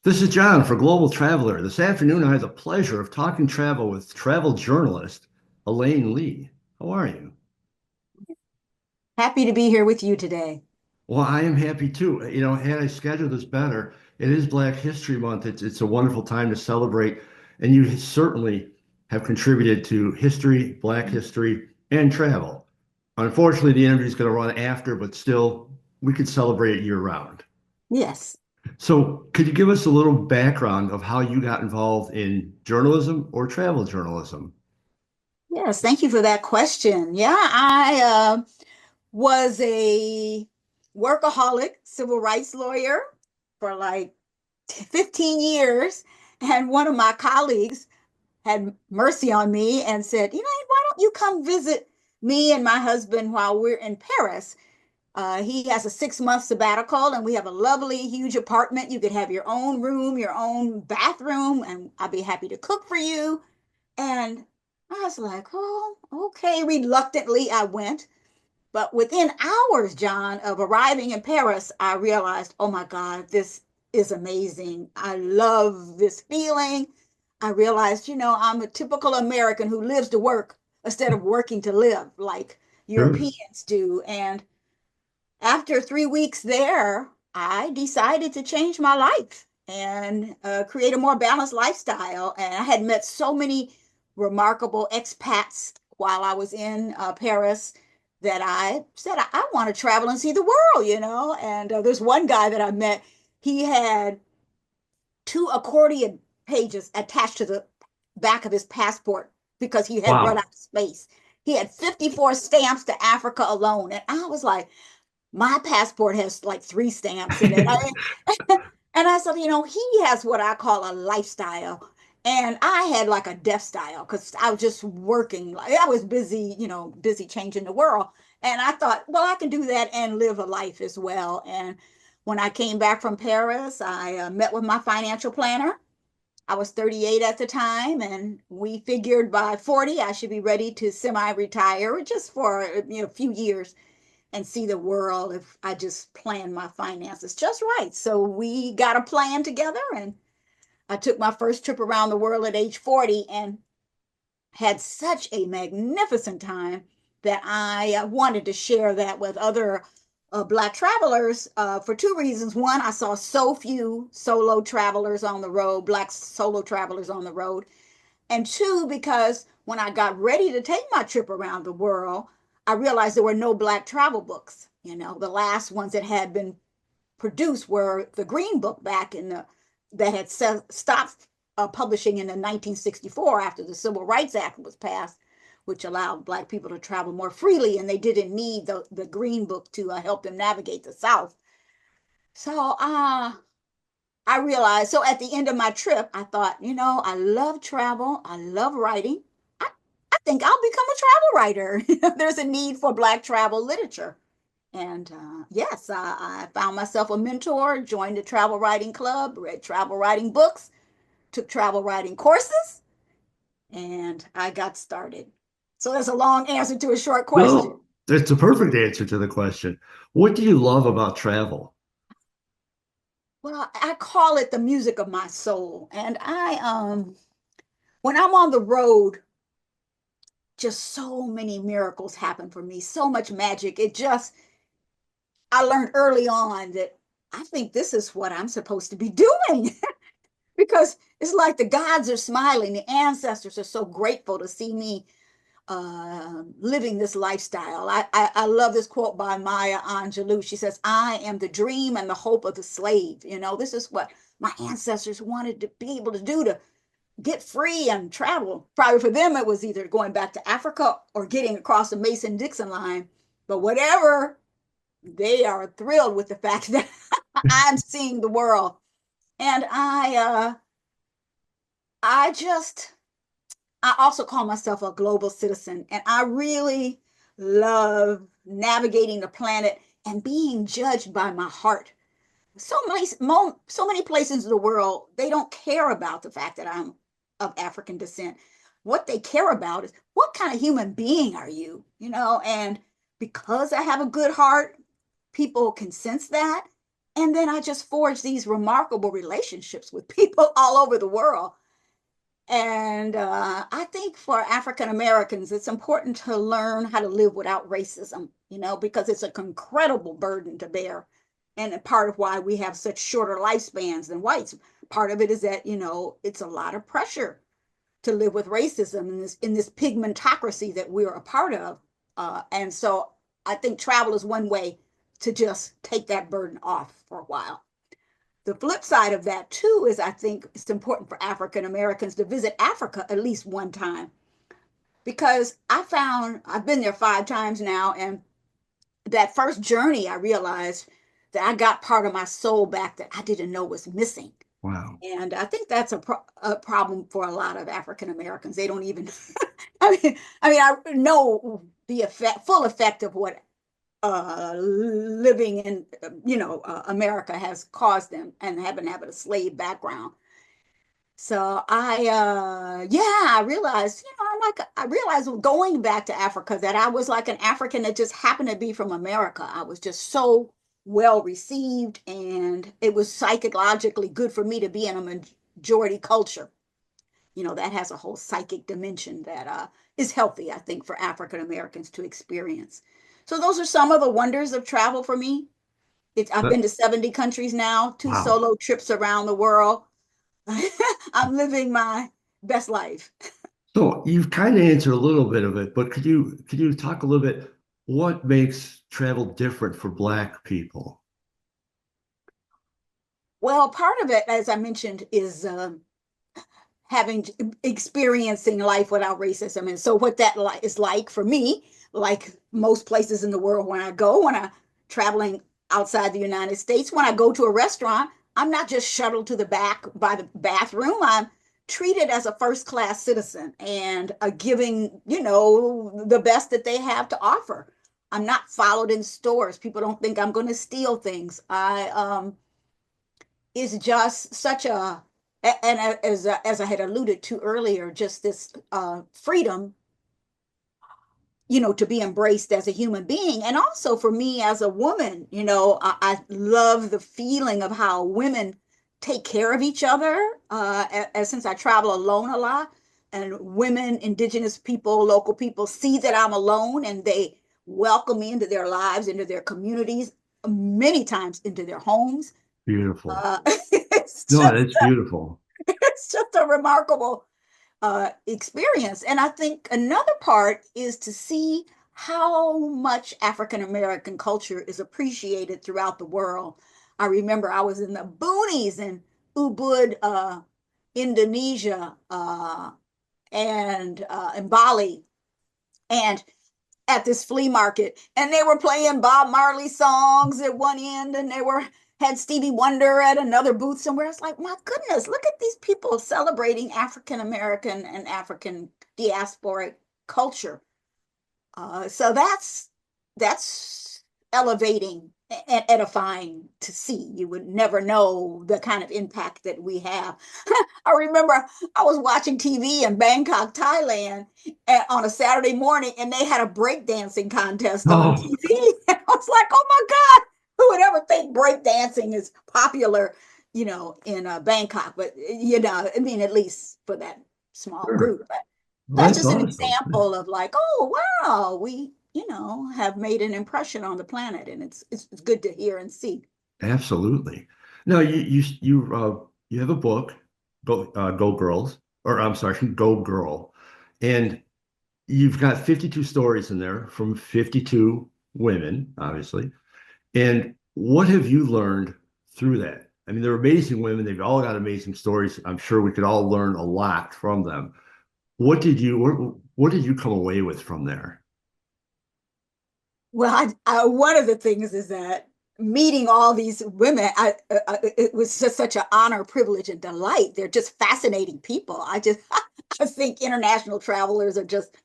This is John for Global Traveler. This afternoon, I had the pleasure of talking travel with travel journalist Elaine Lee. How are you? Happy to be here with you today. Well, I am happy too. Had I scheduled this better, it is Black History Month. It's a wonderful time to celebrate, and you certainly have contributed to history, Black history, and travel. Unfortunately, the interview is going to run after, but still, we could celebrate it year round. Yes. So, could you give us a little background of how you got involved in journalism or travel journalism? Yes. Thank you for that question. Yeah, I was a workaholic civil rights lawyer for like 15 years. And one of my colleagues had mercy on me and said, why don't you come visit me and my husband while we're in Paris? He has a 6 month sabbatical, and we have a lovely, huge apartment. You could have your own room, your own bathroom, and I'd be happy to cook for you. And I was like, oh, okay. Reluctantly, I went. But within hours, John, of arriving in Paris, I realized, oh my God, this is amazing. I love this feeling. I realized, I'm a typical American who lives to work instead of working to live like Sure. Europeans do. And after 3 weeks there, I decided to change my life and create a more balanced lifestyle. And I had met so many remarkable expats while I was in Paris that I said, I want to travel and see the world. And there's one guy that I met, he had two accordion pages attached to the back of his passport because he had run Wow. out of space. He had 54 stamps to Africa alone. And I was like, my passport has like three stamps in it. And I said, he has what I call a lifestyle. And I had like a death style because I was just working. Like I was busy, busy changing the world. And I thought, well, I can do that and live a life as well. And when I came back from Paris, I met with my financial planner. I was 38 at the time, and we figured by 40 I should be ready to semi-retire just for a few years and see the world if I just plan my finances just right. So we got a plan together, and I took my first trip around the world at age 40 and had such a magnificent time that I wanted to share that with other Black travelers for two reasons. One, I saw so few solo travelers on the road, Black solo travelers on the road. And two, because when I got ready to take my trip around the world, I realized there were no Black travel books. The last ones that had been produced were the Green Book back in the that had stopped publishing in the 1964 after the Civil Rights Act was passed, which allowed Black people to travel more freely, and they didn't need the Green Book to help them navigate the South. So I realized, so at the end of my trip, I thought, I love travel. I love writing. I, I think I'll become a travel writer. There's a need for Black travel literature. And yes, I found myself a mentor, joined the travel writing club, read travel writing books, took travel writing courses, and I got started. So that's a long answer to a short question. No, it's a perfect answer to the question. What do you love about travel? Well, I call it the music of my soul. And when I'm on the road, just so many miracles happen for me, so much magic. I learned early on that I think this is what I'm supposed to be doing because it's like the gods are smiling. The ancestors are so grateful to see me living this lifestyle. I love this quote by Maya Angelou. She says, I am the dream and the hope of the slave. This is what my ancestors wanted to be able to do to get free and travel. Probably for them, it was either going back to Africa or getting across the Mason-Dixon line. But whatever, they are thrilled with the fact that I'm seeing the world. And I just, I also call myself a global citizen. And I really love navigating the planet and being judged by my heart. So many places in the world, they don't care about the fact that I'm of African descent. What they care about is what kind of human being are you? And because I have a good heart, people can sense that. And then I just forged these remarkable relationships with people all over the world. And I think for African Americans, it's important to learn how to live without racism, because it's an incredible burden to bear. And part of why we have such shorter lifespans than whites. Part of it is that, it's a lot of pressure to live with racism in this pigmentocracy that we're a part of. And so I think travel is one way to just take that burden off for a while. The flip side of that too is I think it's important for African Americans to visit Africa at least one time, because I've been there 5 times now, and that first journey I realized that I got part of my soul back that I didn't know was missing. Wow. And I think that's a problem for a lot of African Americans. They don't even I know the full effect of what living in America has caused them, and having a slave background. So I realized, I realized going back to Africa that I was like an African that just happened to be from America. I was just so well received, and it was psychologically good for me to be in a majority culture. That has a whole psychic dimension that is healthy, I think, for African Americans to experience. So those are some of the wonders of travel for me. I've been to 70 countries now, 2 Wow. solo trips around the world. I'm living my best life. So you've kind of answered a little bit of it, but could you talk a little bit what makes travel different for Black people? Well, part of it, as I mentioned, is having experiencing life without racism. And so what that is like for me, like most places in the world, when I traveling outside the United States, when I go to a restaurant, I'm not just shuttled to the back by the bathroom. I'm treated as a first class citizen and giving, the best that they have to offer. I'm not followed in stores. People don't think I'm going to steal things. I is just such and as I had alluded to earlier, just this freedom, to be embraced as a human being. And also for me as a woman, I love the feeling of how women take care of each other. Since I travel alone a lot, and women, indigenous people, local people see that I'm alone, and they welcome me into their lives, into their communities, many times into their homes. Beautiful. It's No, just that's beautiful. it's just a remarkable experience. And I think another part is to see how much African American culture is appreciated throughout the world. I remember I was in the boonies in Ubud, Indonesia, and in Bali, and at this flea market, and they were playing Bob Marley songs at one end, and they were had Stevie Wonder at another booth somewhere. It's like, my goodness, look at these people celebrating African American and African diasporic culture. So that's elevating and edifying to see. You would never know the kind of impact that we have. I remember I was watching TV in Bangkok, Thailand, on a Saturday morning, and they had a breakdancing contest on Oh, TV. And I was like, oh my God, who would ever think breakdancing is popular, in Bangkok? But, I mean, at least for that small sure. group. But Well, that's that's just an awesome. example of like, oh, wow, we, have made an impression on the planet. And it's good to hear and see. Absolutely. No, you have a book, Go Girls, or I'm sorry, Go Girl, and you've got 52 stories in there from 52 women, obviously. And what have you learned through that? I mean, they're amazing women. They've all got amazing stories. I'm sure we could all learn a lot from them. What did you come away with from there? Well, one of the things is that meeting all these women, it was just such an honor, privilege, and delight. They're just fascinating people. I think international travelers are just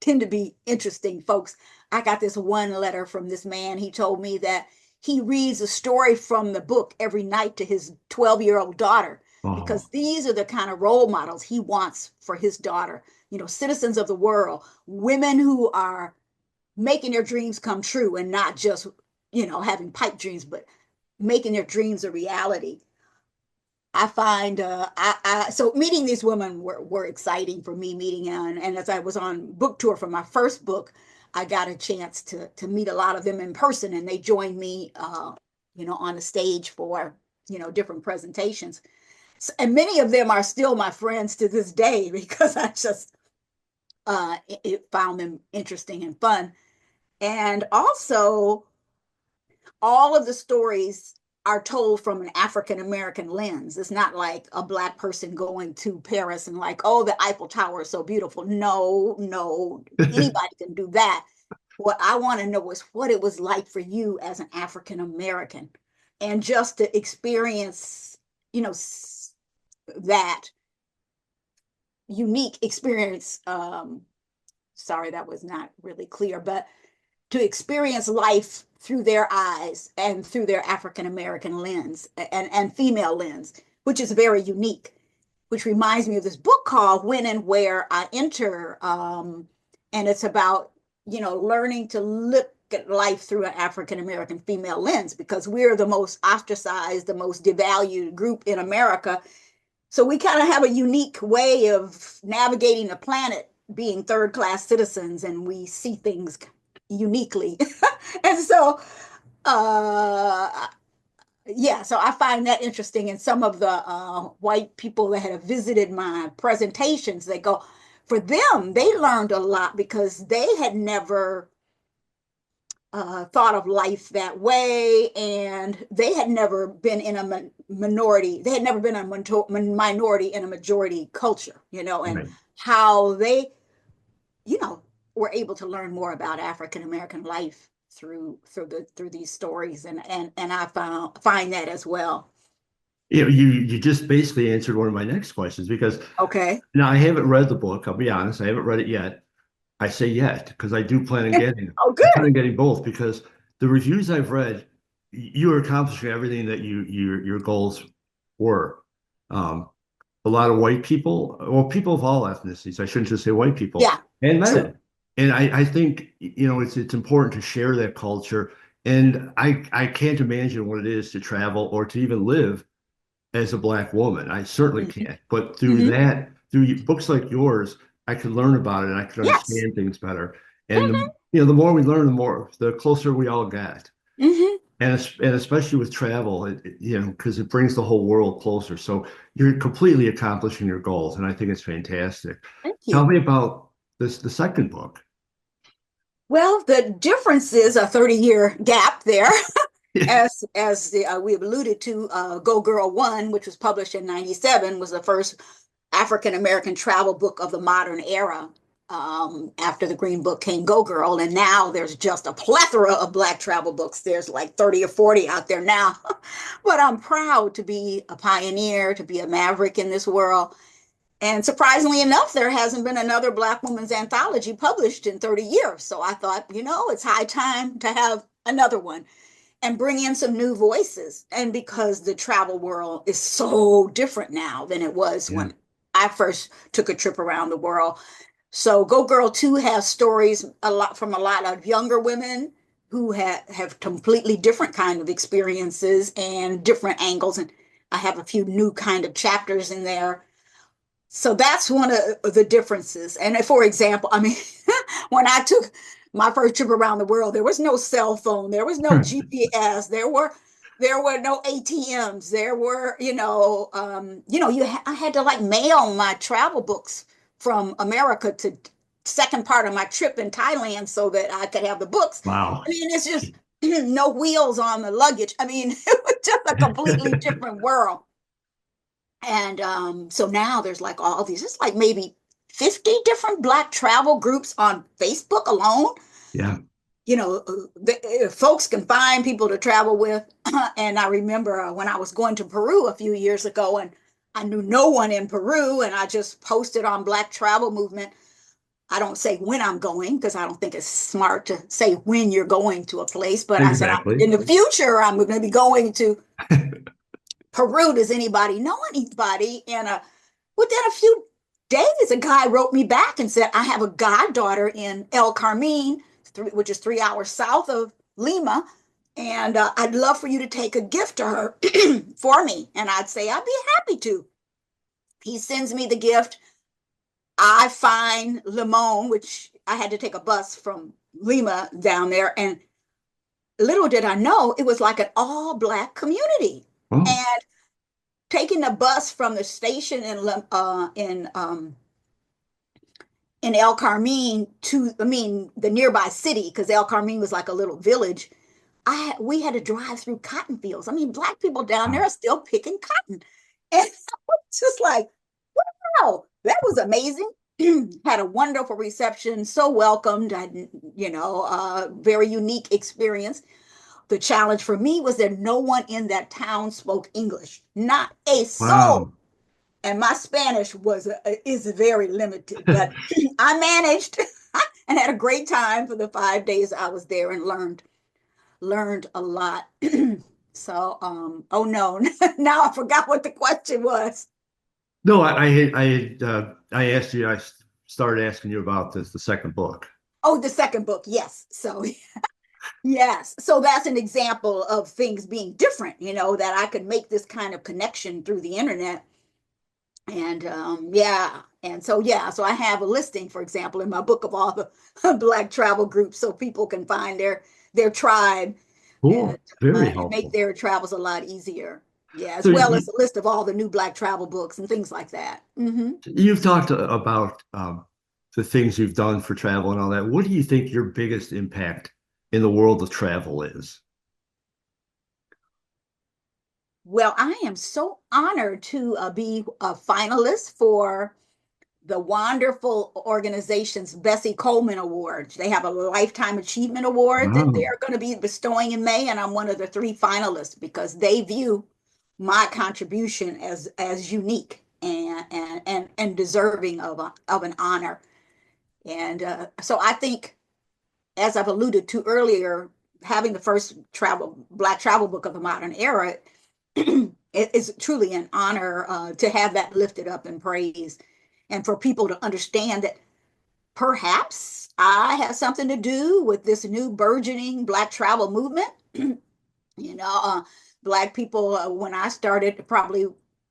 tend to be interesting folks. I got this one letter from this man. He told me that he reads a story from the book every night to his 12-year-old daughter, because Oh, these are the kind of role models he wants for his daughter. Citizens of the world, women who are making their dreams come true, and not just, having pipe dreams, but making their dreams a reality. I find so meeting these women were exciting for me meeting, and as I was on book tour for my first book, I got a chance to meet a lot of them in person, and they joined me on the stage for different presentations. So, and many of them are still my friends to this day because I just found them interesting and fun. And also, all of the stories are told from an African American lens. It's not like a Black person going to Paris and like, oh, the Eiffel Tower is so beautiful. No, no, anybody can do that. What I want to know is what it was like for you as an African American, and just to experience, that unique experience. Sorry, that was not really clear, but to experience life through their eyes and through their African American lens and female lens, which is very unique, which reminds me of this book called When and Where I Enter. And it's about, learning to look at life through an African American female lens, because we're the most ostracized, the most devalued group in America. So we kind of have a unique way of navigating the planet, being third class citizens, and we see things uniquely. And so, uh, yeah, so I find that interesting. And some of the white people that have visited my presentations, they go, for them, they learned a lot because they had never thought of life that way, and they had never been in a minority. They had never been a minority in a majority culture, and Right. how they, you know, were able to learn more about African American life through these stories, and I find that as well. You just basically answered one of my next questions because Okay. now I haven't read the book. I'll be honest, I haven't read it yet. I say yet because I do plan on getting. Oh, I plan good. on getting both because the reviews I've read, you are accomplishing everything that your goals were. Um, a lot of white people, well, people of all ethnicities. I shouldn't just say white people Yeah, and true. men. And I think it's important to share that culture. And I can't imagine what it is to travel or to even live as a Black woman. I certainly Hmm. can't. But Hmm. through books like yours, I could learn about it and I could Yes. understand things better. And the more we learn, the closer we all get. Hmm. And especially with travel, because it brings the whole world closer. So you're completely accomplishing your goals, and I think it's fantastic. Thank Tell you. me about the second book. Well, the difference is a 30-year gap there. As we have alluded to, Go Girl One, which was published in '97, was the first African American travel book of the modern era. After the Green Book came Go Girl, and now there's just a plethora of Black travel books. There's like 30 or 40 out there now. But I'm proud to be a pioneer, to be a maverick in this world. And surprisingly enough, there hasn't been another Black woman's anthology published in 30 years. So I thought, it's high time to have another one and bring in some new voices. And because the travel world is so different now than it was Yeah. when I first took a trip around the world. So Go Girl 2 has stories a lot from a lot of younger women who have completely different kind of experiences and different angles. And I have a few new kind of chapters in there. So that's one of the differences. And for example, I mean, when I took my first trip around the world, there was no cell phone, there was no GPS, there were no ATMs, there were, I had to like mail my travel books from America to second part of my trip in Thailand so that I could have the books. Wow. I mean, it's just no wheels on the luggage. I mean, it was just a completely different world. And so now there's like all these, it's like maybe 50 different Black travel groups on Facebook alone. Yeah. Folks can find people to travel with. And I remember when I was going to Peru a few years ago, and I knew no one in Peru, and I just posted on Black Travel Movement. I don't say when I'm going because I don't think it's smart to say when you're going to a place, but I said Exactly. in the future I'm going to be going to Peru. Does anybody know anybody? And within a few days, a guy wrote me back and said, I have a goddaughter in El Carmen, which is 3 hours south of Lima. And I'd love for you to take a gift to her for me. And I'd say, I'd be happy to. He sends me the gift. I find Limon, which I had to take a bus from Lima down there. And little did I know, it was like an all Black community. Oh, And taking the bus from the station in El Carmine to, I mean, the nearby city, because El Carmine was like a little village. We had to drive through cotton fields. I mean, Black people down there wow. are still picking cotton. And I was just like, wow, that was amazing. Had a wonderful reception, so welcomed, very unique experience. The challenge for me was that no one in that town spoke English, not a soul. Wow. And my Spanish is very limited, but I managed and had a great time for the 5 days I was there and learned a lot. So, oh no, now I forgot what the question was. No, I asked you, I started asking you about the second book. Oh, the second book, yes. So, yes. So that's an example of things being different, that I could make this kind of connection through the internet. And yeah. And so, yeah, so I have a listing, for example, in my book of all the Black travel groups so people can find their tribe and, Cool. Very and make helpful. their travels a lot easier. Yeah, as So well as a list of all the new Black travel books and things like that. you've talked about the things you've done for travel and all that. What do you think your biggest impact in the world of travel is? Well, I am so honored to be a finalist for the wonderful organization's Bessie Coleman Award. They have a Lifetime Achievement Award that Wow. they're going to be bestowing in May, and I'm one of the three finalists because they view my contribution as unique and deserving of an honor. And so I think, as I've alluded to earlier, having the first Black travel book of the modern era, it is truly an honor to have that lifted up and praised, and for people to understand that perhaps I have something to do with this new burgeoning Black travel movement. you know, uh, Black people, when I started, probably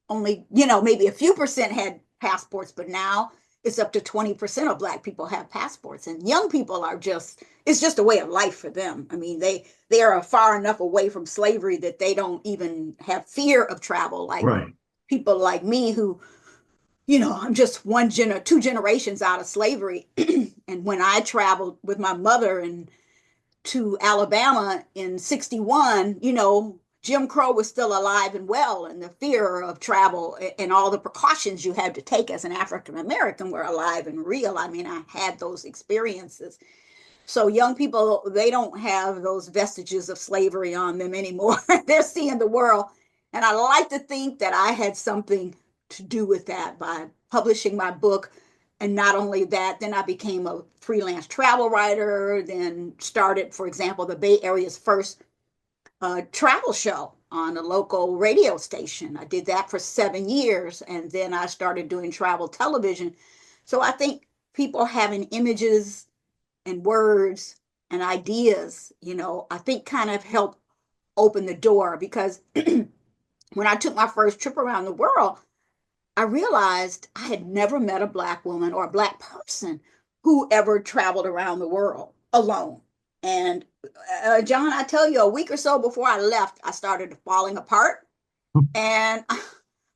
only, maybe a few percent had passports, but now it's up to 20% of Black people have passports. And young people it's just a way of life for them. I mean, they are far enough away from slavery that they don't even have fear of travel, like Right. people like me who, I'm just two generations out of slavery. And when I traveled with my mother and to Alabama in 61, Jim Crow was still alive and well, and the fear of travel and all the precautions you had to take as an African American were alive and real. I mean, I had those experiences. So young people, they don't have those vestiges of slavery on them anymore. They're seeing the world. And I like to think that I had something to do with that by publishing my book. And not only that, then I became a freelance travel writer, then started, for example, the Bay Area's first travel show on a local radio station. I did that for 7 years. And then I started doing travel television. So I think people having images and words and ideas, I think kind of helped open the door because when I took my first trip around the world, I realized I had never met a Black woman or a Black person who ever traveled around the world alone. And John, I tell you, a week or so before I left, I started falling apart. And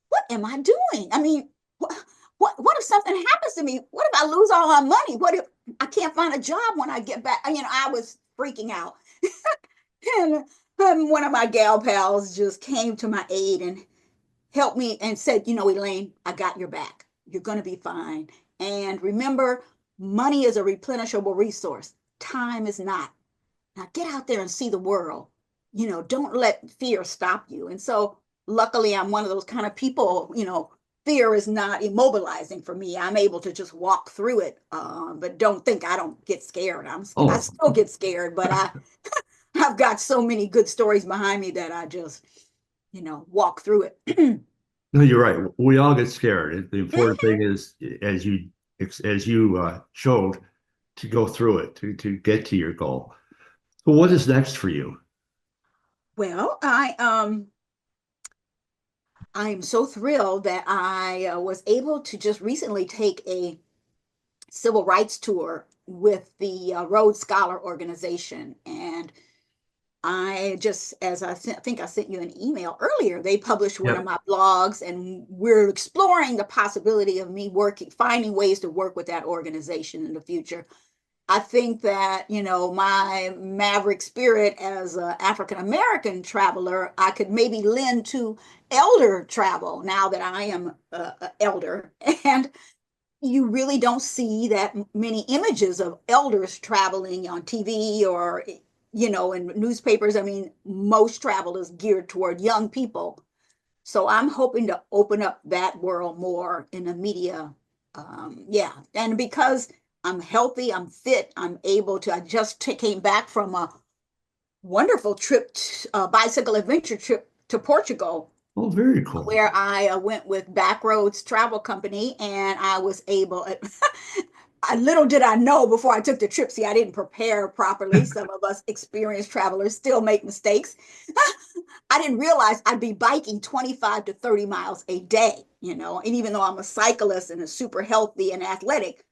what am I doing? I mean, what if something happens to me? What if I lose all my money? What if I can't find a job when I get back? I was freaking out. and one of my gal pals just came to my aid and helped me and said, Elaine, I got your back. You're going to be fine. And remember, money is a replenishable resource. Time is not. Now get out there and see the world. Don't let fear stop you. And so luckily I'm one of those kind of people, fear is not immobilizing for me. I'm able to just walk through it. But don't think I don't get scared. I Oh, still get scared, but I've got so many good stories behind me that I just, walk through it. no, you're right. We all get scared. The important thing is, as you showed, to go through it to get to your goal. So what is next for you? Well, I'm so thrilled that I was able to just recently take a civil rights tour with the Rhodes Scholar Organization. And I just, as think I sent you an email earlier, they published one of Yep. my blogs, and we're exploring the possibility of me finding ways to work with that organization in the future. I think that, my maverick spirit as an African American traveler, I could maybe lend to elder travel now that I am a elder. And you really don't see that many images of elders traveling on TV or, in newspapers. I mean, most travel is geared toward young people. So I'm hoping to open up that world more in the media. Yeah. And because I'm healthy, I'm fit, I just came back from a wonderful trip, bicycle adventure trip to Portugal, Oh, very cool. where I went with Backroads Travel Company, and I was able. Little did I know before I took the trip. See, I didn't prepare properly. Some of us experienced travelers still make mistakes. I didn't realize I'd be biking 25 to 30 miles a day, and even though I'm a cyclist and a super healthy and athletic,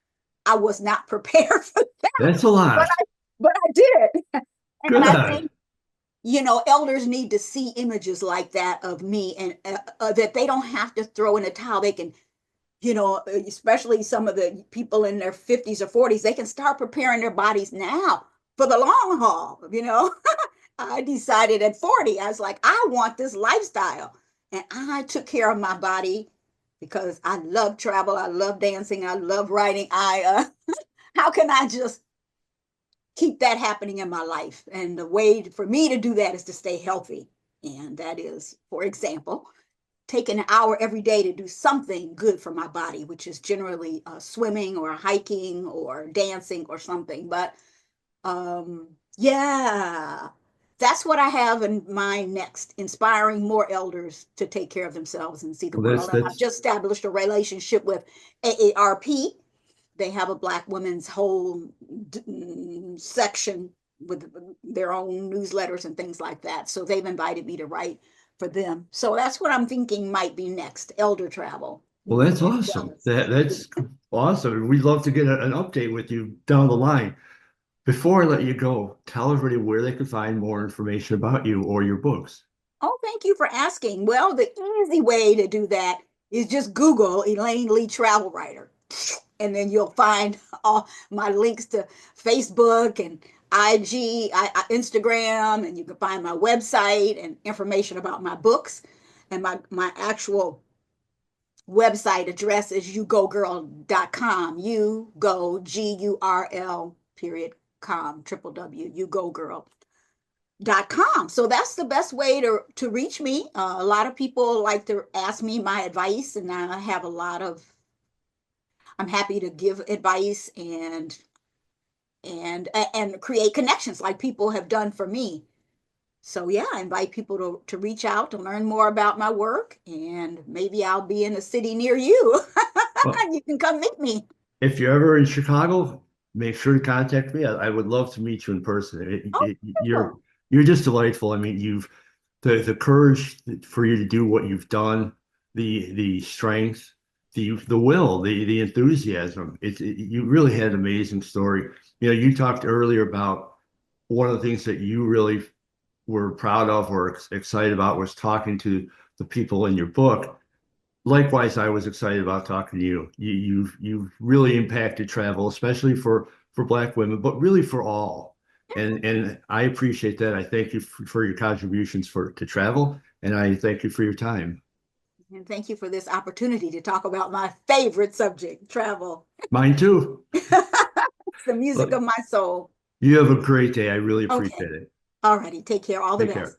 I was not prepared for that, That's a but lot. I did. And I Good. think, elders need to see images like that of me, and that they don't have to throw in a towel. They can, especially some of the people in their 50s or 40s, they can start preparing their bodies now for the long haul. I decided at 40, I was like, I want this lifestyle. And I took care of my body because I love travel, I love dancing, I love writing. How can I just keep that happening in my life? And the way for me to do that is to stay healthy. And that is, for example, take an hour every day to do something good for my body, which is generally swimming or hiking or dancing or something. But yeah, that's what I have in mind next, inspiring more elders to take care of themselves and see the Well, world. And I've that's just established a relationship with AARP. They have a Black women's whole section with their own newsletters and things like that. So they've invited me to write for them. So that's what I'm thinking might be next, elder travel. well, that's And awesome. That's awesome. We'd love to get an update with you down the line. Before I let you go, tell everybody where they could find more information about you or your books. Oh, thank you for asking. Well, the easy way to do that is just Google Elaine Lee travel writer. And then you'll find all my links to Facebook and IG, Instagram, and you can find my website and information about my books. And my actual website address is yougogirl.com. You go GURL period com triple W yougogirl.com. So that's the best way to reach me. A lot of people like to ask me my advice, and I have a lot of. I'm happy to give advice and create connections like people have done for me. So yeah, I invite people to reach out to learn more about my work, and maybe I'll be in a city near you. Well, You can come meet me. if you're ever in Chicago, make sure to contact me. I would love to meet you in person. Oh, You're cool. you're just delightful. I mean, you've the courage for you to do what you've done, the strength, the will, the enthusiasm. You really had an amazing story. You talked earlier about one of the things that you really were proud of or excited about was talking to the people in your book. Likewise, I was excited about talking to you. You've really impacted travel, especially for Black women, but really for all. And I appreciate that. I thank you for your contributions to travel, and I thank you for your time. And thank you for this opportunity to talk about my favorite subject, travel. Mine too. It's the music Well, of my soul. you have a great day. I really Okay. appreciate it. All righty. Take care. All the Take care. best.